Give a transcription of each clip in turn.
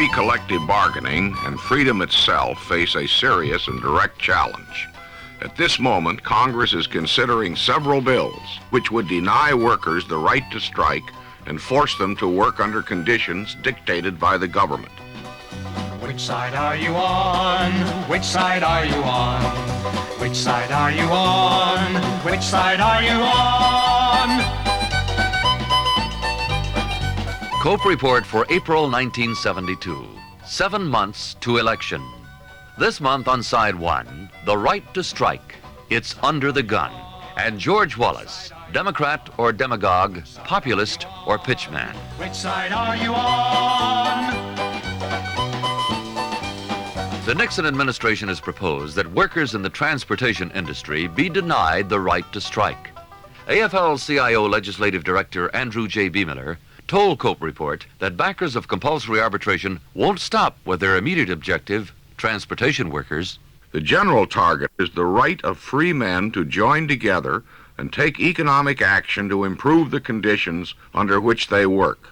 free collective bargaining and freedom itself face a serious and direct challenge. At this moment, Congress is considering several bills which would deny workers the right to strike and force them to work under conditions dictated by the government. Which side are you on? Which side are you on? Which side are you on? Which side are you on? COPE report for April 1972. 7 months to election. This month on side 1, the right to strike. It's under the gun. And George Wallace, Democrat or demagogue, populist or pitchman. Which side are you on? The Nixon administration has proposed that workers in the transportation industry be denied the right to strike. AFL-CIO Legislative Director Andrew J. B. Miller told COPE report that backers of compulsory arbitration won't stop with their immediate objective, transportation workers. The general target is the right of free men to join together and take economic action to improve the conditions under which they work.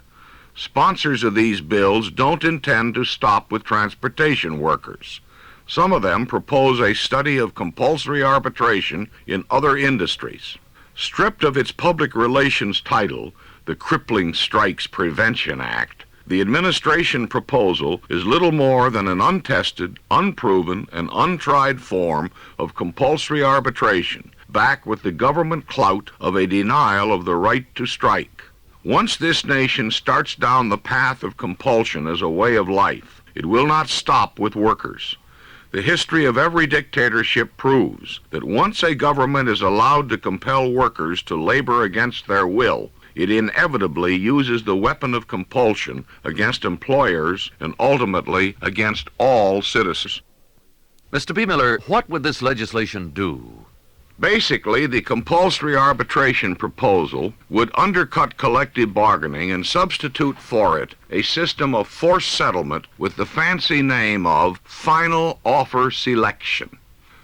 Sponsors of these bills don't intend to stop with transportation workers. Some of them propose a study of compulsory arbitration in other industries. Stripped of its public relations title, the Crippling Strikes Prevention Act, the administration proposal is little more than an untested, unproven, and untried form of compulsory arbitration, backed with the government clout of a denial of the right to strike. Once this nation starts down the path of compulsion as a way of life, it will not stop with workers. The history of every dictatorship proves that once a government is allowed to compel workers to labor against their will, it inevitably uses the weapon of compulsion against employers and ultimately against all citizens. Mr. B. Miller, what would this legislation do? Basically, the compulsory arbitration proposal would undercut collective bargaining and substitute for it a system of forced settlement with the fancy name of final offer selection.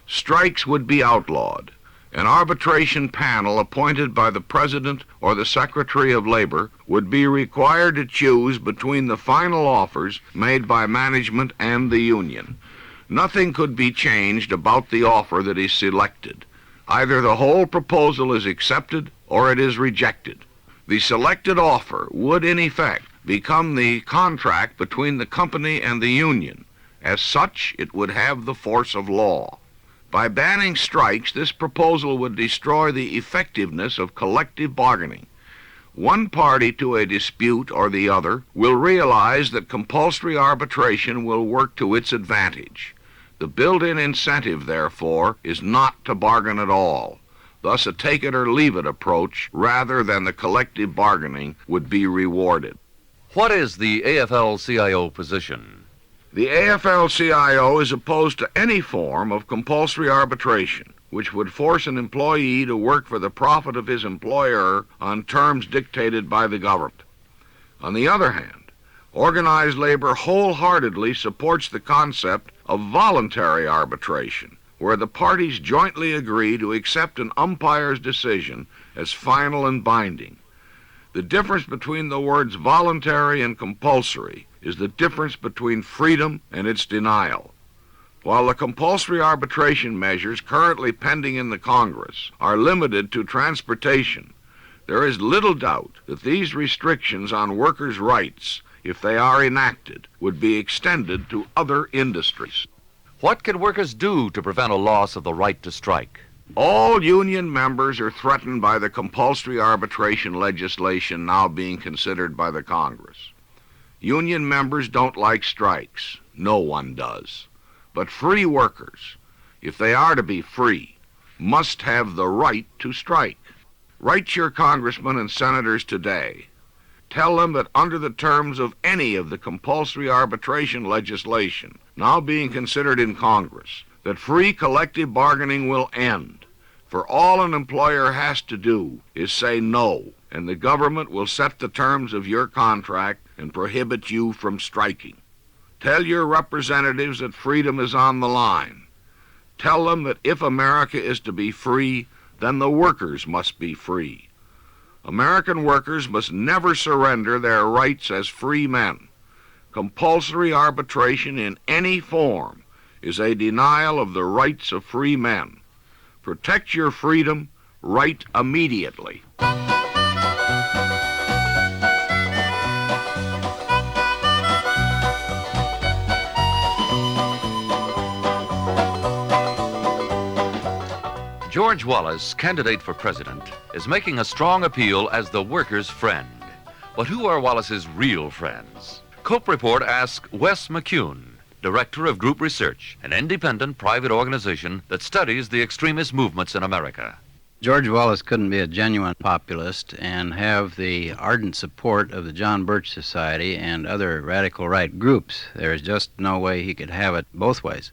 Strikes would be outlawed. An arbitration panel appointed by the President or the Secretary of Labor would be required to choose between the final offers made by management and the union. Nothing could be changed about the offer that is selected. Either the whole proposal is accepted or it is rejected. The selected offer would, in effect, become the contract between the company and the union. As such, it would have the force of law. By banning strikes, this proposal would destroy the effectiveness of collective bargaining. One party to a dispute or the other will realize that compulsory arbitration will work to its advantage. The built-in incentive, therefore, is not to bargain at all. Thus, a take-it-or-leave-it approach, rather than the collective bargaining, would be rewarded. What is the AFL-CIO position? The AFL-CIO is opposed to any form of compulsory arbitration, which would force an employee to work for the profit of his employer on terms dictated by the government. On the other hand, organized labor wholeheartedly supports the concept of voluntary arbitration, where the parties jointly agree to accept an umpire's decision as final and binding. The difference between the words voluntary and compulsory is the difference between freedom and its denial. While the compulsory arbitration measures currently pending in the Congress are limited to transportation, there is little doubt that these restrictions on workers' rights, if they are enacted, would be extended to other industries. What can workers do to prevent a loss of the right to strike? All union members are threatened by the compulsory arbitration legislation now being considered by the Congress. Union members don't like strikes. No one does. But free workers, if they are to be free, must have the right to strike. Write to your congressmen and senators today. Tell them that under the terms of any of the compulsory arbitration legislation now being considered in Congress, that free collective bargaining will end. For all an employer has to do is say no, and the government will set the terms of your contract and prohibit you from striking. Tell your representatives that freedom is on the line. Tell them that if America is to be free, then the workers must be free. American workers must never surrender their rights as free men. Compulsory arbitration in any form is a denial of the rights of free men. Protect your freedom, write immediately. George Wallace, candidate for president, is making a strong appeal as the workers' friend. But who are Wallace's real friends? Cope Report asks Wes McCune, Director of Group Research, an independent private organization that studies the extremist movements in America. George Wallace couldn't be a genuine populist and have the ardent support of the John Birch Society and other radical right groups. There's just no way he could have it both ways.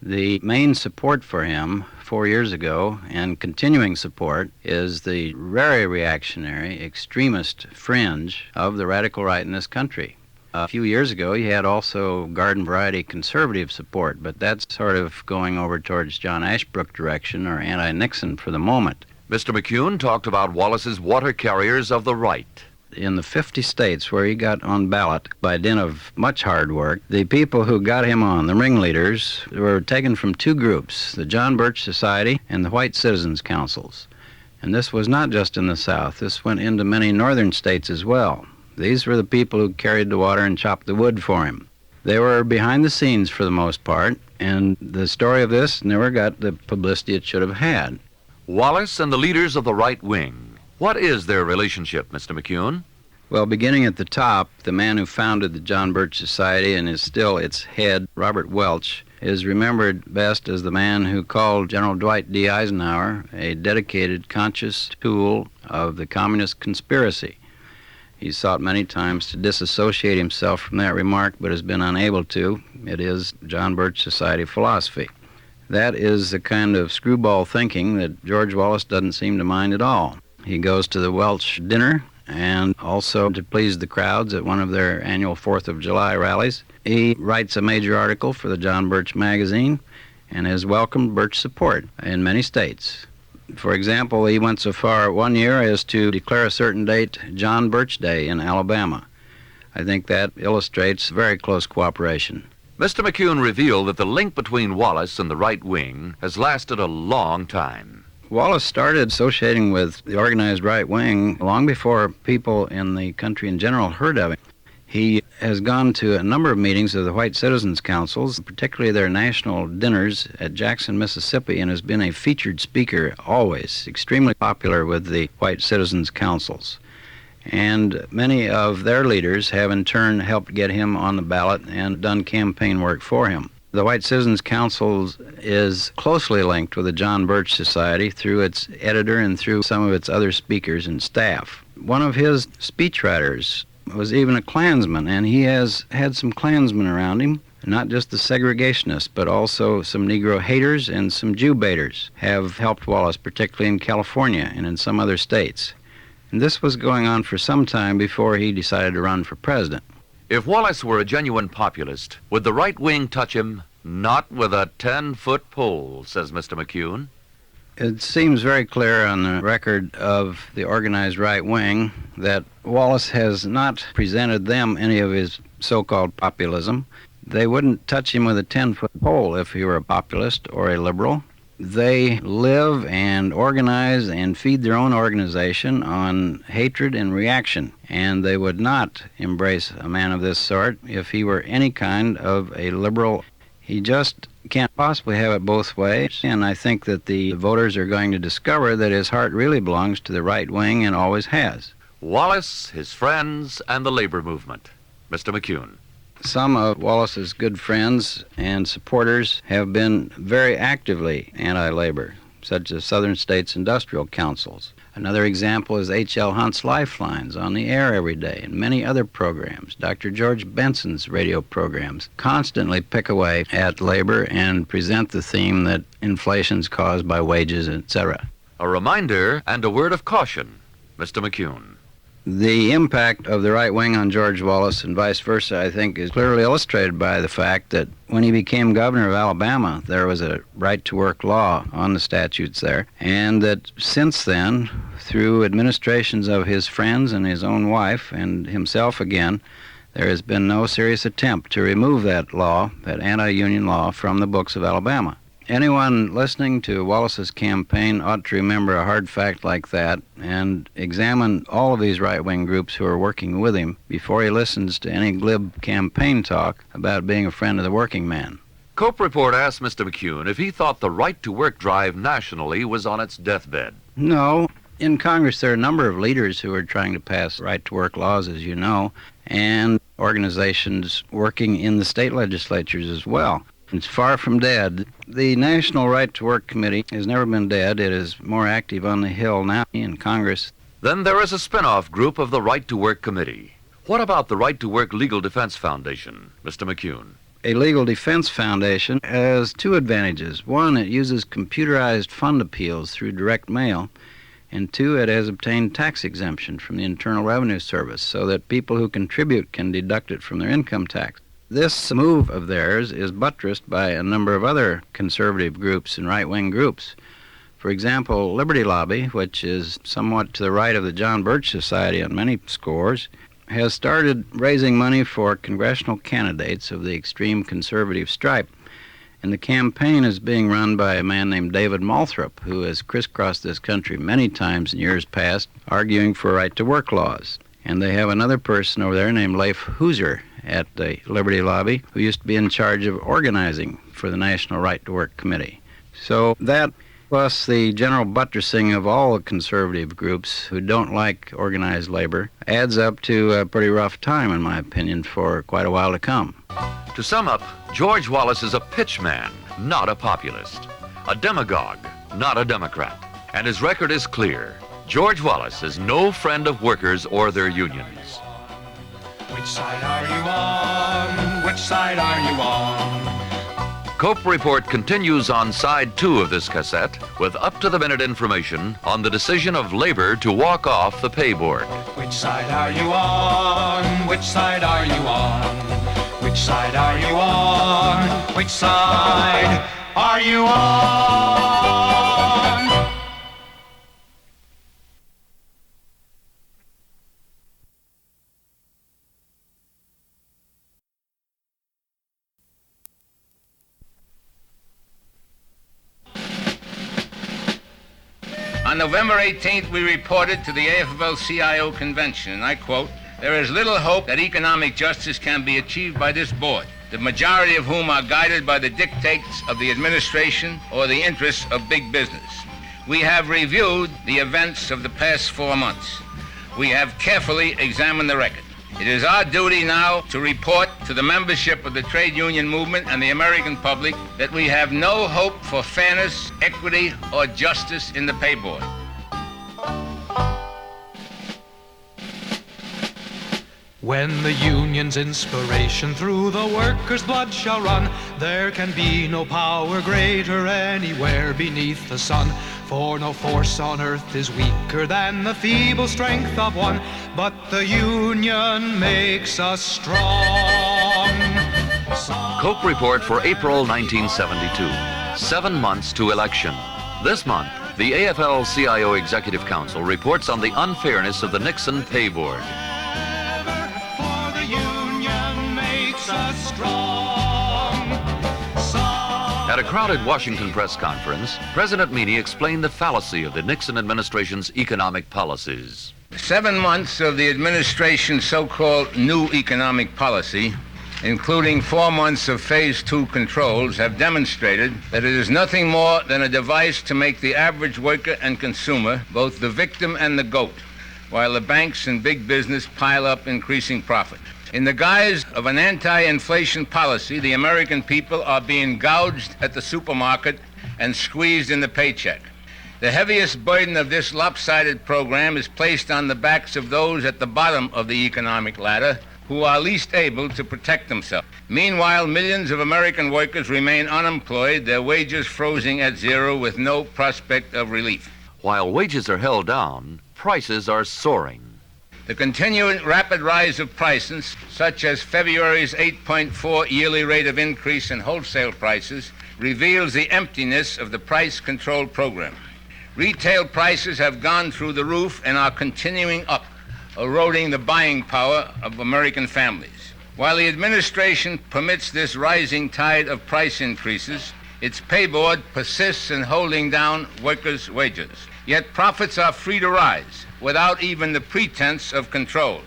The main support for him 4 years ago, and continuing support, is the very reactionary, extremist fringe of the radical right in this country. A few years ago, he had also garden variety conservative support, but that's sort of going over towards John Ashbrook direction or anti-Nixon for the moment. Mr. McCune talked about Wallace's water carriers of the right. In the 50 states where he got on ballot by dint of much hard work, the people who got him on, the ringleaders, were taken from two groups, the John Birch Society and the White Citizens Councils. And this was not just in the South. This went into many northern states as well. These were the people who carried the water and chopped the wood for him. They were behind the scenes for the most part, and the story of this never got the publicity it should have had. Wallace and the leaders of the right wing. What is their relationship, Mr. McCune? Well, beginning at the top, the man who founded the John Birch Society and is still its head, Robert Welch, is remembered best as the man who called General Dwight D. Eisenhower a dedicated, conscious tool of the communist conspiracy. He's sought many times to disassociate himself from that remark, but has been unable to. It is John Birch Society philosophy. That is the kind of screwball thinking that George Wallace doesn't seem to mind at all. He goes to the Welch dinner, and also to please the crowds at one of their annual 4th of July rallies. He writes a major article for the John Birch magazine and has welcomed Birch support in many states. For example, he went so far one year as to declare a certain date John Birch Day in Alabama. I think that illustrates very close cooperation. Mr. McCune revealed that the link between Wallace and the right wing has lasted a long time. Wallace started associating with the organized right wing long before people in the country in general heard of him. He has gone to a number of meetings of the White Citizens Councils, particularly their national dinners at Jackson, Mississippi, and has been a featured speaker always, extremely popular with the White Citizens Councils. And many of their leaders have in turn helped get him on the ballot and done campaign work for him. The White Citizens Council is closely linked with the John Birch Society through its editor and through some of its other speakers and staff. One of his speechwriters was even a Klansman, and he has had some Klansmen around him, not just the segregationists, but also some Negro haters and some Jew baiters have helped Wallace, particularly in California and in some other states. And this was going on for some time before he decided to run for president. If Wallace were a genuine populist, would the right wing touch him? Not with a 10-foot pole, says Mr. McCune. It seems very clear on the record of the organized right wing that Wallace has not presented them any of his so-called populism. They wouldn't touch him with a 10-foot pole if he were a populist or a liberal. They live and organize and feed their own organization on hatred and reaction, and they would not embrace a man of this sort if he were any kind of a liberal. He just can't possibly have it both ways, and I think that the voters are going to discover that his heart really belongs to the right wing and always has. Wallace, his friends, and the labor movement. Mr. McCune. Some of Wallace's good friends and supporters have been very actively anti-labor, such as Southern States Industrial Councils. Another example is H.L. Hunt's Lifelines on the air every day, and many other programs. Dr. George Benson's radio programs constantly pick away at labor and present the theme that inflation's caused by wages, etc. A reminder and a word of caution, Mr. McCune. The impact of the right wing on George Wallace and vice versa, I think, is clearly illustrated by the fact that when he became governor of Alabama, there was a right-to-work law on the statutes there, and that since then, through administrations of his friends and his own wife and himself again, there has been no serious attempt to remove that law, that anti-union law, from the books of Alabama. Anyone listening to Wallace's campaign ought to remember a hard fact like that and examine all of these right-wing groups who are working with him before he listens to any glib campaign talk about being a friend of the working man. Cope Report asked Mr. McCune if he thought the right-to-work drive nationally was on its deathbed. No. In Congress, there are a number of leaders who are trying to pass right-to-work laws, as you know, and organizations working in the state legislatures as well. It's far from dead. The National Right to Work Committee has never been dead. It is more active on the Hill now in Congress. Then there is a spin-off group of the Right to Work Committee. What about the Right to Work Legal Defense Foundation, Mr. McCune? A legal defense foundation has two advantages. One, it uses computerized fund appeals through direct mail. And two, it has obtained tax exemption from the Internal Revenue Service so that people who contribute can deduct it from their income tax. This move of theirs is buttressed by a number of other conservative groups and right-wing groups. For example, Liberty Lobby, which is somewhat to the right of the John Birch Society on many scores, has started raising money for congressional candidates of the extreme conservative stripe. And the campaign is being run by a man named David Malthrop, who has crisscrossed this country many times in years past, arguing for right-to-work laws. And they have another person over there named Leif Hooser at the Liberty Lobby, who used to be in charge of organizing for the National Right to Work Committee. So that, plus the general buttressing of all the conservative groups who don't like organized labor, adds up to a pretty rough time, in my opinion, for quite a while to come. To sum up, George Wallace is a pitchman, not a populist, a demagogue, not a Democrat, and his record is clear. George Wallace is no friend of workers or their unions. Which side are you on? Which side are you on? Cope Report continues on side 2 of this cassette with up-to-the-minute information on the decision of labor to walk off the pay board. Which side are you on? Which side are you on? Which side are you on? Which side are you on? On November 18th, we reported to the AFL-CIO convention, and I quote, "There is little hope that economic justice can be achieved by this board, the majority of whom are guided by the dictates of the administration or the interests of big business. We have reviewed the events of the past 4 months. We have carefully examined the record. It is our duty now to report to the membership of the trade union movement and the American public that we have no hope for fairness, equity, or justice in the pay board." When the union's inspiration through the workers' blood shall run, there can be no power greater anywhere beneath the sun. For no force on earth is weaker than the feeble strength of one, but the union makes us strong. Cope Report for April 1972. 7 months to election. This month, the AFL-CIO Executive Council reports on the unfairness of the Nixon Pay Board. At a crowded Washington press conference, President Meany explained the fallacy of the Nixon administration's economic policies. 7 months of the administration's so-called new economic policy, including 4 months of Phase 2 controls, have demonstrated that it is nothing more than a device to make the average worker and consumer both the victim and the goat, while the banks and big business pile up increasing profit. In the guise of an anti-inflation policy, the American people are being gouged at the supermarket and squeezed in the paycheck. The heaviest burden of this lopsided program is placed on the backs of those at the bottom of the economic ladder who are least able to protect themselves. Meanwhile, millions of American workers remain unemployed, their wages frozen at zero with no prospect of relief. While wages are held down, prices are soaring. The continuing rapid rise of prices, such as February's 8.4 yearly rate of increase in wholesale prices, reveals the emptiness of the price control program. Retail prices have gone through the roof and are continuing up, eroding the buying power of American families. While the administration permits this rising tide of price increases, its pay board persists in holding down workers' wages. Yet profits are free to rise without even the pretense of controls.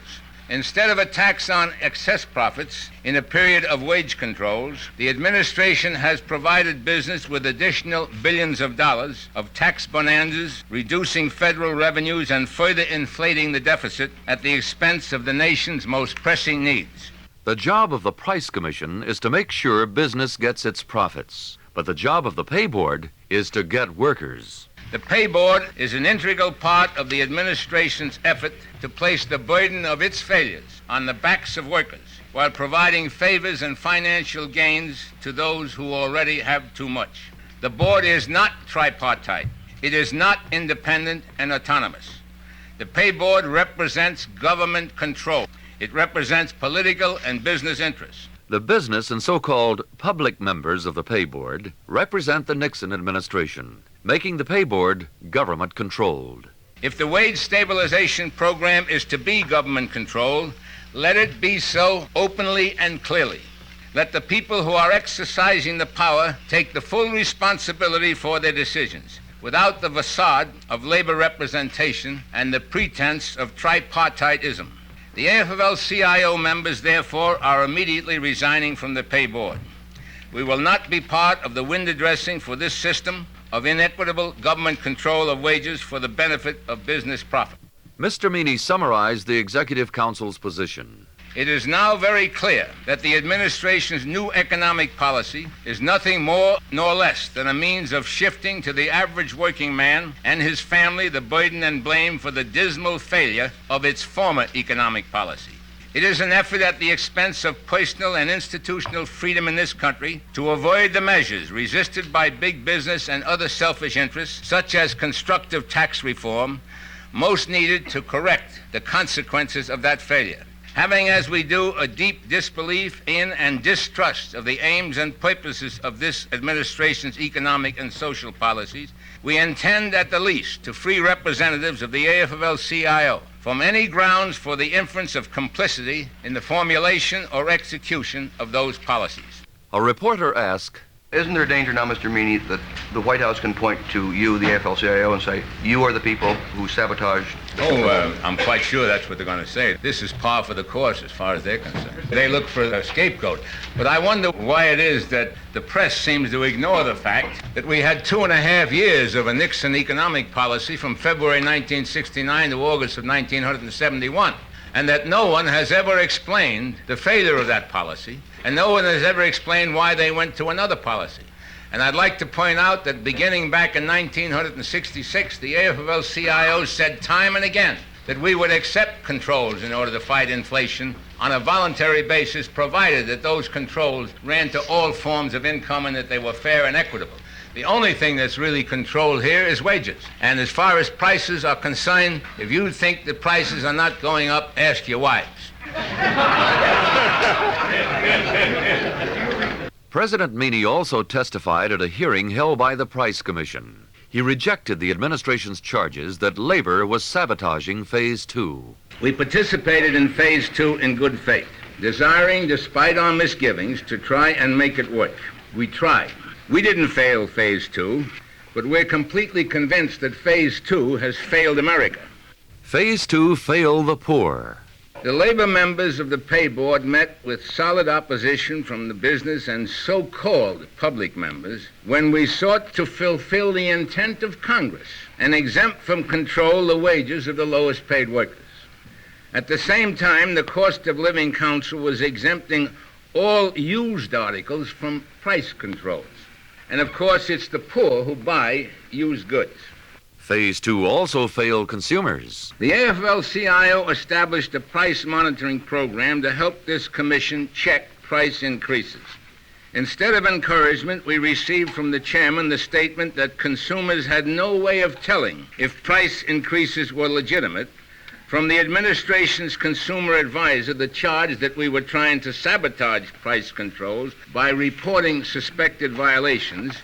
Instead of a tax on excess profits in a period of wage controls, the administration has provided business with additional billions of dollars of tax bonanzas, reducing federal revenues and further inflating the deficit at the expense of the nation's most pressing needs. The job of the Price Commission is to make sure business gets its profits, but the job of the pay board is to get workers. The pay board is an integral part of the administration's effort to place the burden of its failures on the backs of workers while providing favors and financial gains to those who already have too much. The board is not tripartite. It is not independent and autonomous. The pay board represents government control. It represents political and business interests. The business and so-called public members of the pay board represent the Nixon administration, making the pay board government-controlled. If the wage stabilization program is to be government-controlled, let it be so openly and clearly. Let the people who are exercising the power take the full responsibility for their decisions, without the facade of labor representation and the pretense of tripartitism. The AFL-CIO members, therefore, are immediately resigning from the pay board. We will not be part of the window dressing for this system of inequitable government control of wages for the benefit of business profit. Mr. Meany summarized the Executive Council's position. It is now very clear that the administration's new economic policy is nothing more nor less than a means of shifting to the average working man and his family the burden and blame for the dismal failure of its former economic policy. It is an effort at the expense of personal and institutional freedom in this country to avoid the measures resisted by big business and other selfish interests, such as constructive tax reform, most needed to correct the consequences of that failure. Having, as we do, a deep disbelief in and distrust of the aims and purposes of this administration's economic and social policies, we intend at the least to free representatives of the AFL-CIO from any grounds for the inference of complicity in the formulation or execution of those policies. A reporter asked, Isn't there a danger now, Mr. Meany, that the White House can point to you, the AFL-CIO, and say, you are the people who sabotaged? I'm quite sure that's what they're going to say. This is par for the course as far as they're concerned. They look for a scapegoat. But I wonder why it is that the press seems to ignore the fact that we had 2.5 years of a Nixon economic policy from February 1969 to August of 1971. And that no one has ever explained the failure of that policy, and no one has ever explained why they went to another policy. And I'd like to point out that beginning back in 1966, the AFL-CIO said time and again that we would accept controls in order to fight inflation on a voluntary basis, provided that those controls ran to all forms of income and that they were fair and equitable. The only thing that's really controlled here is wages. And as far as prices are concerned, if you think that prices are not going up, ask your wives. President Meany also testified at a hearing held by the Price Commission. He rejected the administration's charges that labor was sabotaging Phase 2. We participated in Phase 2 in good faith, desiring, despite our misgivings, to try and make it work. We tried. We didn't fail Phase 2, but we're completely convinced that Phase 2 has failed America. Phase 2 failed the poor. The labor members of the pay board met with solid opposition from the business and so-called public members when we sought to fulfill the intent of Congress and exempt from control the wages of the lowest paid workers. At the same time, the Cost of Living Council was exempting all used articles from price controls. And of course, it's the poor who buy used goods. Phase 2 also failed consumers. The AFL-CIO established a price monitoring program to help this commission check price increases. Instead of encouragement, we received from the chairman the statement that consumers had no way of telling if price increases were legitimate. From the administration's consumer advisor, the charge that we were trying to sabotage price controls by reporting suspected violations,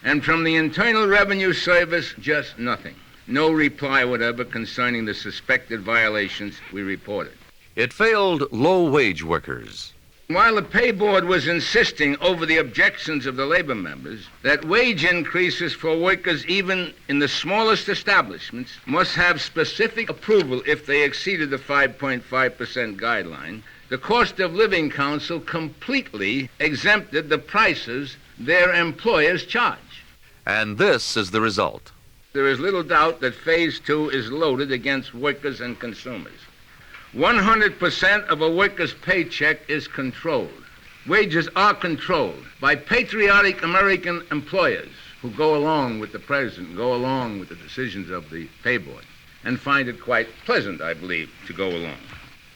and from the Internal Revenue Service, just nothing. No reply whatever concerning the suspected violations we reported. It failed low-wage workers. While the pay board was insisting over the objections of the labor members that wage increases for workers even in the smallest establishments must have specific approval if they exceeded the 5.5% guideline, the Cost of Living Council completely exempted the prices their employers charge. And this is the result. There is little doubt that Phase 2 is loaded against workers and consumers. 100% of a worker's paycheck is controlled. Wages are controlled by patriotic American employers who go along with the president, go along with the decisions of the pay board, and find it quite pleasant, I believe, to go along.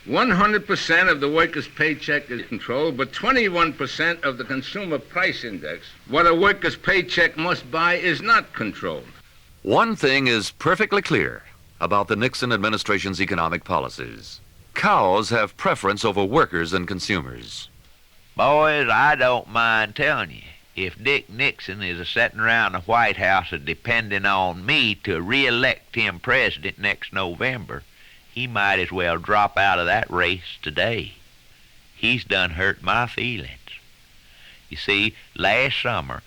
100% of the worker's paycheck is controlled, but 21% of the consumer price index, what a worker's paycheck must buy, is not controlled. One thing is perfectly clear about the Nixon administration's economic policies. Cows have preference over workers and consumers. Boys, I don't mind telling you, if Dick Nixon is a-setting around the White House a-depending on me to re-elect him president next November, he might as well drop out of that race today. He's done hurt my feelings. You see, last summer,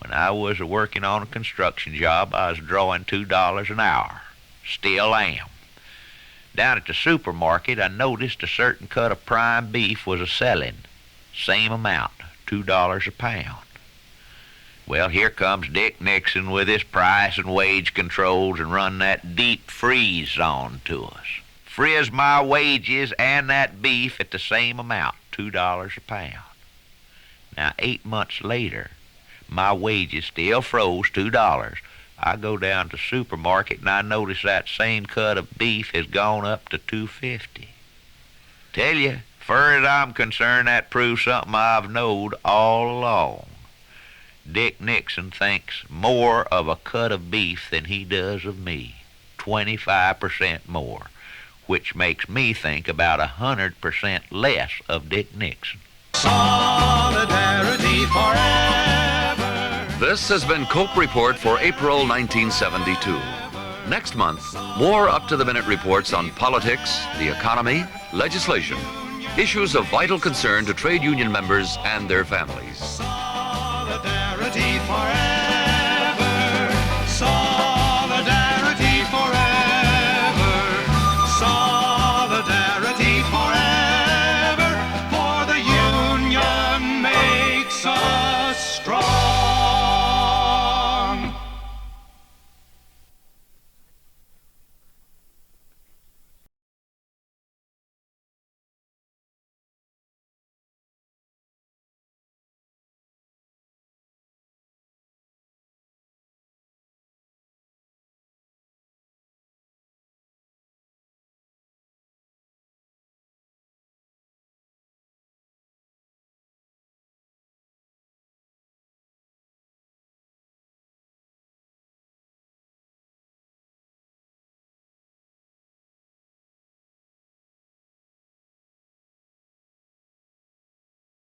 when I was working on a construction job, I was drawing $2 an hour. Still am. Down at the supermarket, I noticed a certain cut of prime beef was a-selling. Same amount, $2 a pound. Well, here comes Dick Nixon with his price and wage controls and run that deep freeze zone to us. Frizz my wages and that beef at the same amount, $2 a pound. Now, 8 months later, my wages still froze $2. I go down to the supermarket and I notice that same cut of beef has gone up to $2.50. Tell you, far as I'm concerned, that proves something I've knowed all along. Dick Nixon thinks more of a cut of beef than he does of me, 25% more, which makes me think about 100% less of Dick Nixon. Solidarity forever. This has been Cope Report for April 1972. Next month, more up-to-the-minute reports on politics, the economy, legislation, issues of vital concern to trade union members and their families. Solidarity forever.